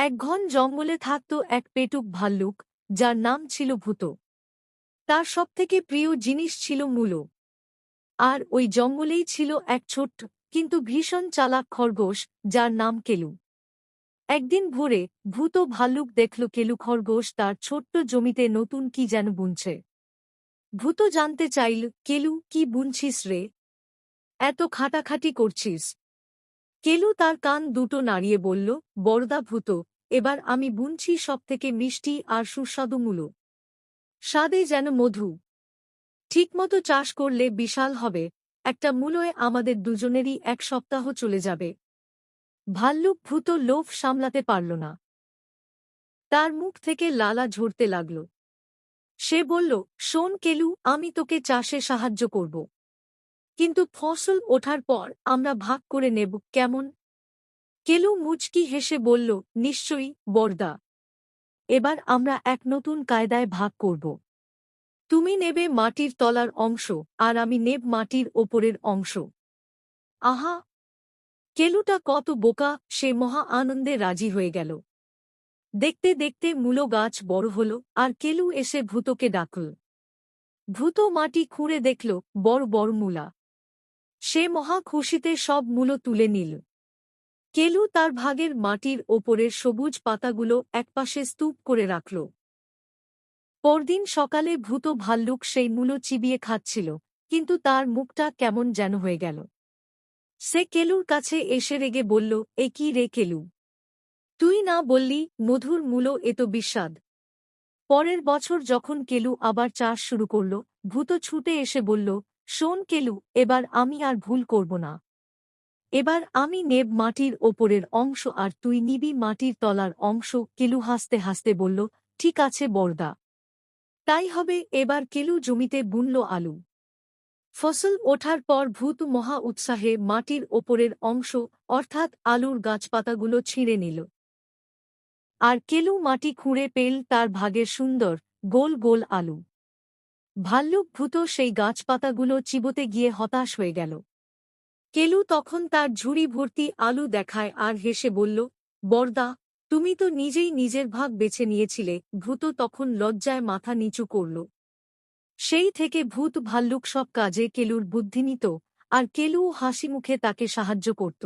এক ঘন জঙ্গলে থাকত এক পেটুক ভাল্লুক, যার নাম ছিল ভূত। তার সবথেকে প্রিয় জিনিস ছিল মূলো। আর ওই জঙ্গলেই ছিল এক ছোট্ট কিন্তু ভীষণ চালাক খরগোশ, যার নাম কেলু। একদিন ভোরে ভূত ভাল্লুক দেখল কেলু খরগোশ তার ছোট্ট জমিতে নতুন কি যেন বুনছে। ভূত জানতে চাইল, কেলু, কি বুনছিস রে? এত খাটাখাটি করছিস? কেলু তার কান দুটো নাড়িয়ে বলল, বড়দা ভূত, এবার আমি বুনছি সবথেকে মিষ্টি আর সুস্বাদু মূলো। স্বাদে যেন মধু। ঠিকমতো চাষ করলে বিশাল হবে। একটা মূলোয় আমাদের দুজনেরই 1 সপ্তাহ চলে যাবে। ভাল্লুক ভূত লোভ সামলাতে পারল না। তার মুখ থেকে লালা ঝরতে লাগল। সে বলল, শোন কেলু, আমি তোকে চাষে সাহায্য করব। কিন্তু ফসল ওঠার পর আমরা ভাগ করে নেব, কেমন? কেলু মুচকি হেসে বলল, নিশ্চয়ই বড়দা। এবার আমরা এক নতুন কায়দায় ভাগ করব। তুমি নেবে মাটির তলার অংশ, আর আমি নেব মাটির ওপরের অংশ। আহা! কেলুটা কত বোকা, সে মহা আনন্দে রাজি হয়ে গেল। দেখতে দেখতে মূলো গাছ বড় হল, আর কেলু এসে ভূতকে ডাকল। ভূত মাটি খুঁড়ে দেখল বড় বড় মূলা। সে মহা খুশিতে সব মূলো তুলে নিল। কেলু তার ভাগের মাটির ওপরের সবুজ পাতাগুলো একপাশে স্তূপ করে রাখল। পরদিন সকালে ভূত ভাল্লুক সেই মূলো চিবিয়ে খাচ্ছিল, কিন্তু তার মুখটা কেমন যেন হয়ে গেল। সে কেলুর কাছে এসে রেগে বলল, এ কি রে কেলু? তুই না বললি মধুর মূলো এত বিস্বাদ? পরের বছর যখন কেলু আবার চাষ শুরু করল, ভূত ছুটে এসে বলল, শোন কেলু, এবার আমি আর ভুল করব না। এবার আমি নেব মাটির ওপরের অংশ আর তুই নিবি মাটির তলার অংশ। কেলু হাসতে হাসতে বলল, ঠিক আছে বড়দা। তাই হবে। এবার কেলু জমিতে বুনল আলু। ফসল ওঠার পর ভূত মহা উৎসাহে মাটির ওপরের অংশ অর্থাৎ আলুর গাছপাতাগুলো ছিঁড়ে নিল। আর কেলু মাটি খুঁড়ে পেল তার ভাগের সুন্দর গোল গোল আলু। ভাল্লুক ভূত সেই গাছপাতাগুলো চিবোতে গিয়ে হতাশ হয়ে গেল। কেলু তখন তার ঝুড়ি ভর্তি আলু দেখায় আর হেসে বলল, বড়দা, তুমি তো নিজেই নিজের ভাগ বেছে নিয়েছিলে। ভূত তখন লজ্জায় মাথা নিচু করল। সেই থেকে ভূত ভাল্লুক সব কাজে কেলুর বুদ্ধি নিত, আর কেলুও হাসিমুখে তাকে সাহায্য করত।